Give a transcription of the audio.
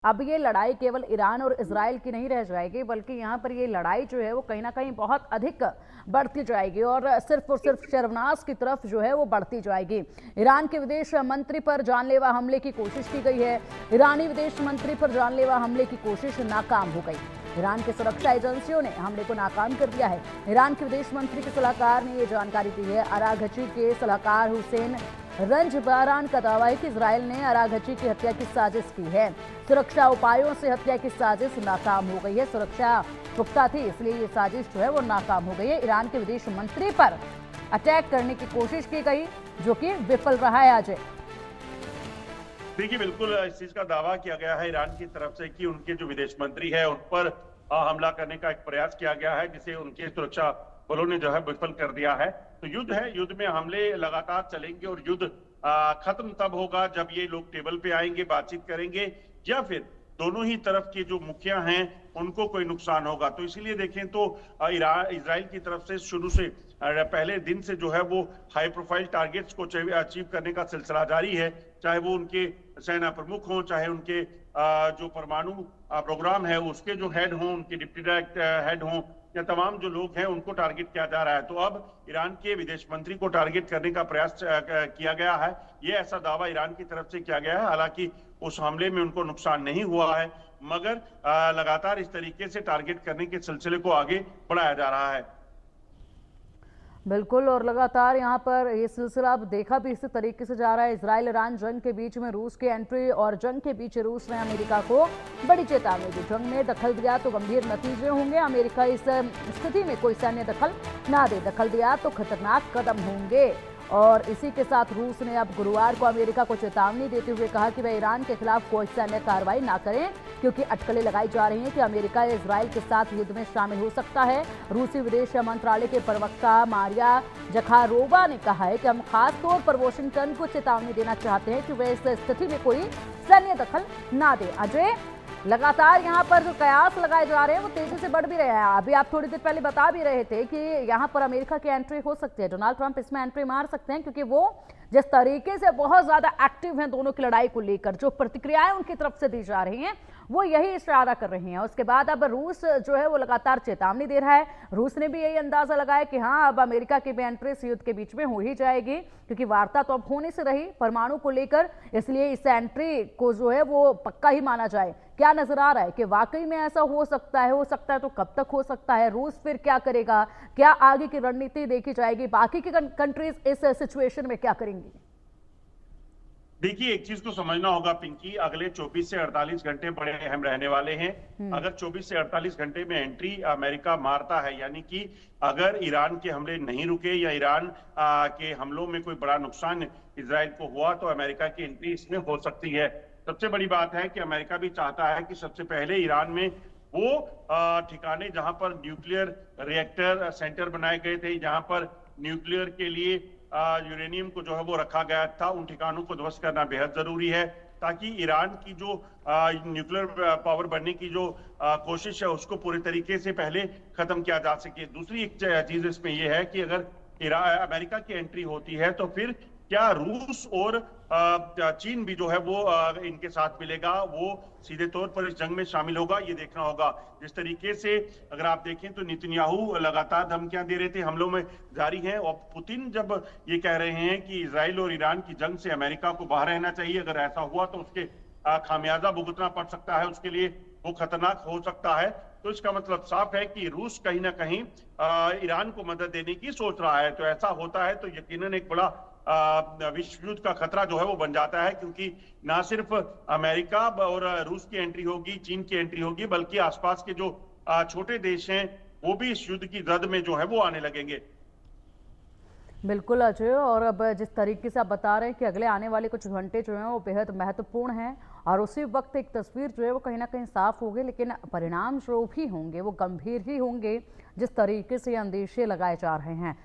अब ये लड़ाई केवल ईरान और इजराइल की नहीं रह जाएगी, बल्कि यहाँ पर ये लड़ाई जो है वो कहीं ना कहीं बहुत अधिक बढ़ती जाएगी और सिर्फ शर्वनाश की तरफ जो है वो बढ़ती जाएगी। ईरान के विदेश मंत्री पर जानलेवा हमले की कोशिश की गई है। ईरानी विदेश मंत्री पर जानलेवा हमले की कोशिश नाकाम हो गई। ईरान की सुरक्षा एजेंसियों ने हमले को नाकाम कर दिया है। ईरान के विदेश मंत्री के सलाहकार ने ये जानकारी दी है। अराघची के सलाहकार हुसैन रंजबारान का दावा है कि इजराइल ने अराघची की हत्या की साजिश की है। सुरक्षा उपायों से हत्या की साजिश नाकाम हो गई है। सुरक्षा पुख्ता थी, इसलिए ये साजिश जो है वो नाकाम हो गई है। ईरान के विदेश मंत्री पर अटैक करने की कोशिश की गई, जो कि विफल रहा है। अजय, देखिए, बिल्कुल इस चीज का दावा किया गया है ईरान की तरफ से कि उनके जो विदेश मंत्री है उन पर हमला करने का एक प्रयास किया गया है, जिसे उनके सुरक्षा बलों ने जो है विफल कर दिया है। तो युद्ध है, युद्ध में हमले लगातार चलेंगे और युद्ध खत्म तब होगा जब ये लोग टेबल पे आएंगे, बातचीत करेंगे, या फिर दोनों ही तरफ के जो मुखिया हैं उनको कोई नुकसान होगा। तो इसीलिए देखें तो इजराइल की तरफ से शुरू से पहले दिन से जो है वो हाई प्रोफाइल टारगेट्स को अचीव करने का सिलसिला जारी है, चाहे वो उनके सेना प्रमुख हों, चाहे उनके जो परमाणु प्रोग्राम है उसके जो हेड हों, उनके डिप्टी डायरेक्टर हेड हों, या तमाम जो लोग हैं उनको टारगेट किया जा रहा है। तो अब ईरान के विदेश मंत्री को टारगेट करने का प्रयास किया गया है। ये ऐसा दावा ईरान की तरफ से किया गया है। हालांकि उस हमले में उनको नुकसान नहीं हुआ है, मगर लगातार इस तरीके से टारगेट करने के सिलसिले को आगे बढ़ाया जा रहा है। बिल्कुल, और लगातार यहाँ पर ये सिलसिला अब देखा भी इसी तरीके से जा रहा है। इजराइल ईरान जंग के बीच में रूस की एंट्री और जंग के बीच रूस ने अमेरिका को बड़ी चेतावनी दी। जंग में दखल दिया तो गंभीर नतीजे होंगे। अमेरिका इस स्थिति में कोई सैन्य दखल ना दे, दखल दिया तो खतरनाक कदम होंगे। और इसी के साथ रूस ने अब गुरुवार को अमेरिका को चेतावनी देते हुए कहा कि वह ईरान के खिलाफ कोई सैन्य कार्रवाई ना करें, क्योंकि अटकलें लगाई जा रही हैं कि अमेरिका इजराइल के साथ युद्ध में शामिल हो सकता है। रूसी विदेश मंत्रालय के प्रवक्ता मारिया जखारोवा ने कहा है कि हम खास तौर पर वॉशिंगटन को चेतावनी देना चाहते हैं कि वह इस स्थिति में कोई सैन्य दखल ना दे। अजय, लगातार यहाँ पर जो कयास लगाए जा रहे हैं वो तेजी से बढ़ भी रहे हैं। अभी आप थोड़ी देर पहले बता भी रहे थे कि यहाँ पर अमेरिका की एंट्री हो सकती है, डोनाल्ड ट्रंप इसमें एंट्री मार सकते हैं, क्योंकि वो जिस तरीके से बहुत ज्यादा एक्टिव हैं दोनों की लड़ाई को लेकर, जो प्रतिक्रियाएं उनकी तरफ से दी जा रही हैं वो यही इशारा कर रही हैं। उसके बाद अब रूस जो है वो लगातार चेतावनी दे रहा है। रूस ने भी यही अंदाजा लगाया कि हाँ, अब अमेरिका की भी एंट्री इस युद्ध के बीच में हो ही जाएगी, क्योंकि वार्ता तो अब होने से रही परमाणु को लेकर, इसलिए इस एंट्री को जो है वो पक्का ही माना जाए। क्या नजर आ रहा है कि वाकई में ऐसा हो सकता है तो कब तक हो सकता है? रूस फिर क्या करेगा? क्या आगे की रणनीति देखी जाएगी? बाकी की कंट्रीज इस सिचुएशन में क्या करेंगी? देखिए, एक चीज को समझना होगा पिंकी, अगले 24 से 48 घंटे बड़े अहम रहने वाले हैं। अगर 24 से 48 घंटे में एंट्री अमेरिका मारता है, यानी कि अगर ईरान के हमले नहीं रुके या ईरान के हमलों में कोई बड़ा नुकसान इजराइल को हुआ, तो अमेरिका की एंट्री इसमें हो सकती है। सबसे बड़ी बात है कि अमेरिका भी चाहता है कि सबसे पहले ईरान में वो ठिकाने जहां पर न्यूक्लियर रिएक्टर सेंटर बनाए गए थे, जहां पर न्यूक्लियर के लिए यूरेनियम को जो है वो रखा गया था, उन ठिकानों को ध्वस्त करना बेहद जरूरी है, ताकि ईरान की जो न्यूक्लियर पावर बनने की जो कोशिश है उसको पूरे तरीके से पहले खत्म किया जा सके। दूसरी एक चीज इसमें यह है कि अगर अमेरिका की एंट्री होती है तो फिर क्या रूस और चीन भी जो है वो इनके साथ मिलेगा, वो सीधे तौर पर इस जंग में शामिल होगा, ये देखना होगा। जिस तरीके से अगर आप देखें तो नेतन्याहू लगातार धमकियां दे रहे थे, हमलों में जारी हैं, और पुतिन जब ये कह रहे हैं कि इजराइल और ईरान की जंग से अमेरिका को बाहर रहना चाहिए, अगर ऐसा हुआ तो उसके खामियाजा भुगतना पड़ सकता है, उसके लिए वो खतरनाक हो सकता है। तो इसका मतलब साफ है कि रूस कहीं ना कहीं ईरान को मदद देने की सोच रहा है। तो ऐसा होता है तो यकीनन एक बड़ा विश्व युद्ध का खतरा जो है वो बन जाता है, क्योंकि ना सिर्फ अमेरिका और रूस की एंट्री होगी, चीन की एंट्री होगी, बल्कि आसपास के जो छोटे देश हैं वो भी इस युद्ध की जद में जो है वो आने लगेंगे। बिल्कुल अजय, और अब जिस तरीके से आप बता रहे हैं कि अगले आने वाले कुछ घंटे जो हैं वो बेहद महत्वपूर्ण हैं, और उसी वक्त एक तस्वीर जो है वो कहीं ना कहीं साफ होगी, लेकिन परिणाम जो भी होंगे वो गंभीर ही होंगे, जिस तरीके से अंदेशे लगाए जा रहे हैं।